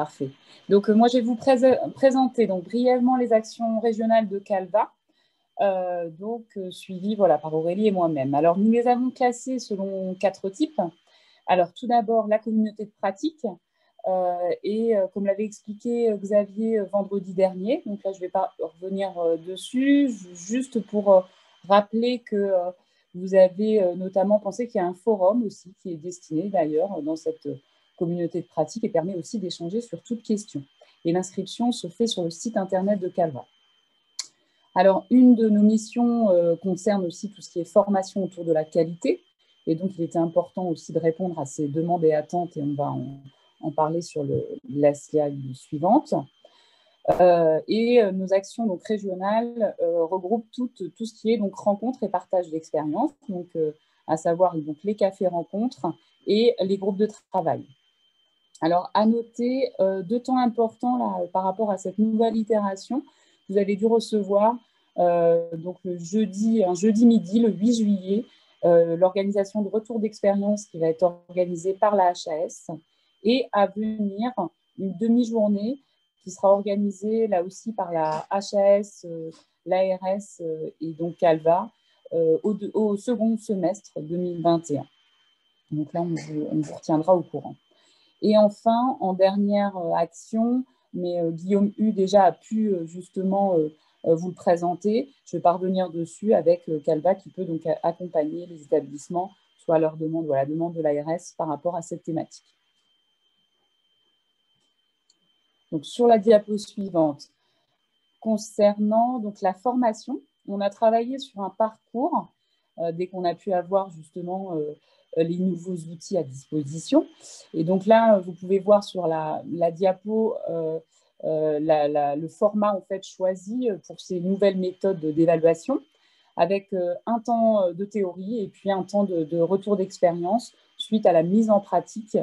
parfait. Donc, moi, je vais vous présenter donc, brièvement les actions régionales de Calva, suivies voilà, par Aurélie et moi-même. Alors, nous les avons classées selon 4 types. Alors, tout d'abord, la communauté de pratique. Comme l'avait expliqué Xavier vendredi dernier, donc là, je ne vais pas revenir dessus, juste pour rappeler que vous avez notamment pensé qu'il y a un forum aussi qui est destiné d'ailleurs dans cette communauté de pratique et permet aussi d'échanger sur toute question. Et l'inscription se fait sur le site internet de Calva. Alors, une de nos missions concerne aussi tout ce qui est formation autour de la qualité. Et donc, il était important aussi de répondre à ces demandes et attentes, et on va en parler sur la slide suivante. Nos actions donc, régionales regroupent tout ce qui est donc, rencontres et partage d'expériences, à savoir donc, les cafés rencontres et les groupes de travail. Alors, à noter 2 temps importants là, par rapport à cette nouvelle itération. Vous avez dû recevoir donc un jeudi midi, le 8 juillet, l'organisation de retour d'expérience qui va être organisée par la HAS et à venir une demi-journée qui sera organisée là aussi par la HAS, l'ARS et donc Calva au second semestre 2021. Donc là, on vous retiendra au courant. Et enfin, en dernière action, mais Guillaume Hu déjà a pu justement vous le présenter. Je ne vais pas revenir dessus avec Calva qui peut donc accompagner les établissements, soit à leur demande ou à la demande de l'ARS par rapport à cette thématique. Donc, sur la diapo suivante, concernant donc, la formation, on a travaillé sur un parcours dès qu'on a pu avoir justement les nouveaux outils à disposition. Et donc là, vous pouvez voir sur la diapo le format en fait, choisi pour ces nouvelles méthodes d'évaluation, avec un temps de théorie et puis un temps de retour d'expérience suite à la mise en pratique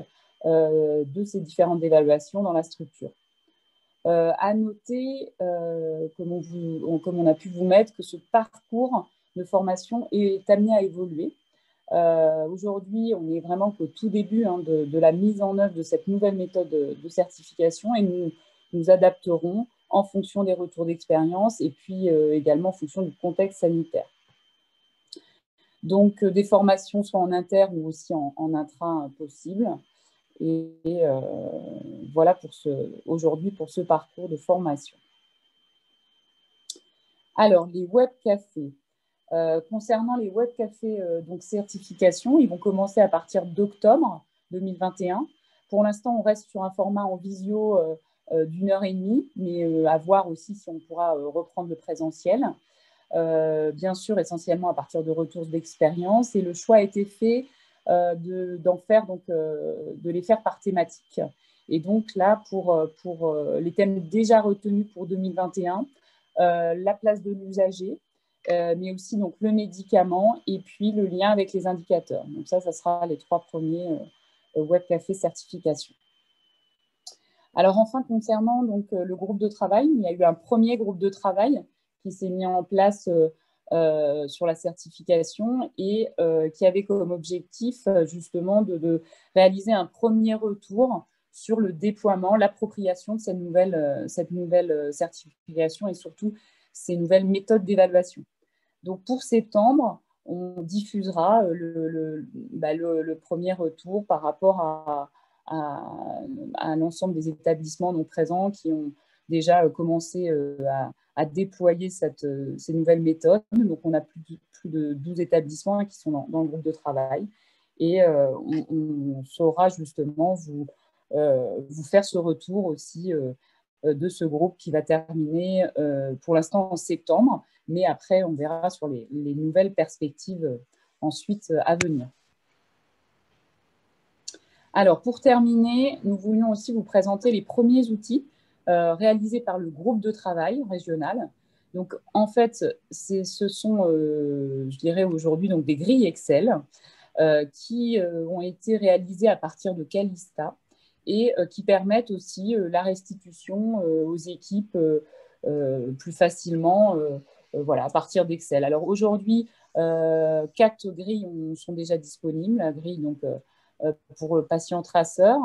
de ces différentes évaluations dans la structure. À noter, comme on a pu vous mettre, que ce parcours de formation est amené à évoluer. Aujourd'hui, on est vraiment qu'au tout début de la mise en œuvre de cette nouvelle méthode de certification et nous adapterons en fonction des retours d'expérience et puis également en fonction du contexte sanitaire. Donc, des formations soit en inter ou aussi en intra possible. Et voilà aujourd'hui pour ce parcours de formation. Alors, les webcafés. Concernant les webcafés donc certification, ils vont commencer à partir d'octobre 2021. Pour l'instant, on reste sur un format en visio d'1h30, mais à voir aussi si on pourra reprendre le présentiel. Bien sûr, essentiellement à partir de retours d'expérience. Et le choix a été fait de les faire par thématique. Et donc là, pour les thèmes déjà retenus pour 2021, la place de l'usager, mais aussi donc, le médicament et puis le lien avec les indicateurs. Donc ça sera les 3 premiers webcafés certification. Alors enfin, concernant donc, le groupe de travail, il y a eu un premier groupe de travail qui s'est mis en place sur la certification et qui avait comme objectif justement de réaliser un premier retour sur le déploiement, l'appropriation de cette nouvelle certification et surtout ces nouvelles méthodes d'évaluation. Donc pour septembre, on diffusera le premier retour par rapport à l'ensemble des établissements donc présents qui ont déjà commencé à déployer ces nouvelles méthodes. Donc, on a plus de 12 établissements qui sont dans le groupe de travail. Et on saura justement vous faire ce retour aussi de ce groupe qui va terminer pour l'instant en septembre. Mais après, on verra sur les nouvelles perspectives ensuite à venir. Alors, pour terminer, nous voulions aussi vous présenter les premiers outils réalisés par le groupe de travail régional. Donc, en fait, ce sont, je dirais aujourd'hui, donc des grilles Excel qui ont été réalisées à partir de Calista et qui permettent aussi la restitution aux équipes plus facilement voilà, à partir d'Excel. Alors, aujourd'hui, 4 grilles sont déjà disponibles. La grille, donc, pour patient traceur,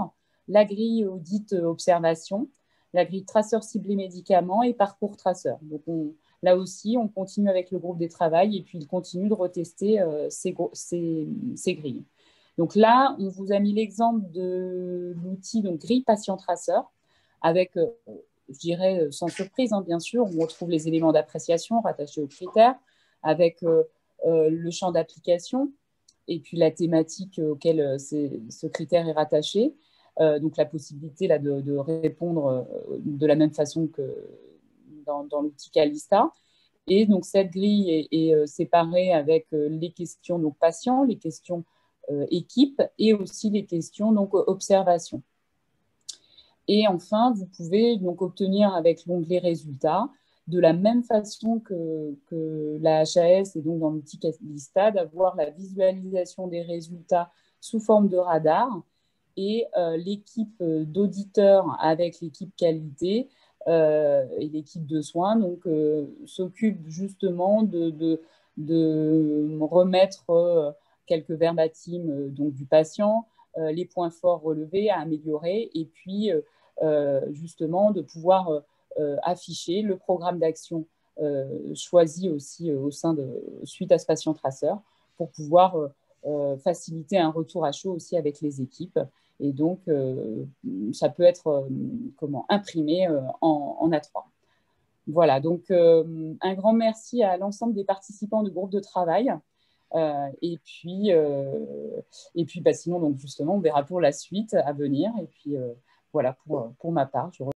la grille audit observation, la grille traceur ciblé médicaments et parcours traceur. Donc, là aussi, on continue avec le groupe des travails et puis il continue de retester ces grilles. Donc là, on vous a mis l'exemple de l'outil grille patient traceur avec, je dirais, sans surprise, hein, bien sûr, on retrouve les éléments d'appréciation rattachés aux critères avec le champ d'application et puis la thématique auquel ce critère est rattaché. Donc la possibilité là, de répondre de la même façon que dans l'outil Calista. Et donc cette grille est séparée avec les questions patients, les questions équipe et aussi les questions observation. Et enfin, vous pouvez obtenir avec l'onglet résultats, de la même façon que la HAS et donc dans l'outil Calista, d'avoir la visualisation des résultats sous forme de radar et l'équipe d'auditeurs avec l'équipe qualité et l'équipe de soins s'occupe justement de remettre quelques verbatims du patient, les points forts relevés à améliorer et puis justement de pouvoir afficher le programme d'action choisi aussi au sein suite à ce patient traceur pour pouvoir faciliter un retour à chaud aussi avec les équipes. Et donc, ça peut être imprimé en A3. Voilà, donc un grand merci à l'ensemble des participants du groupe de travail. Et puis sinon, justement, on verra pour la suite à venir. Et puis, voilà, pour ma part, je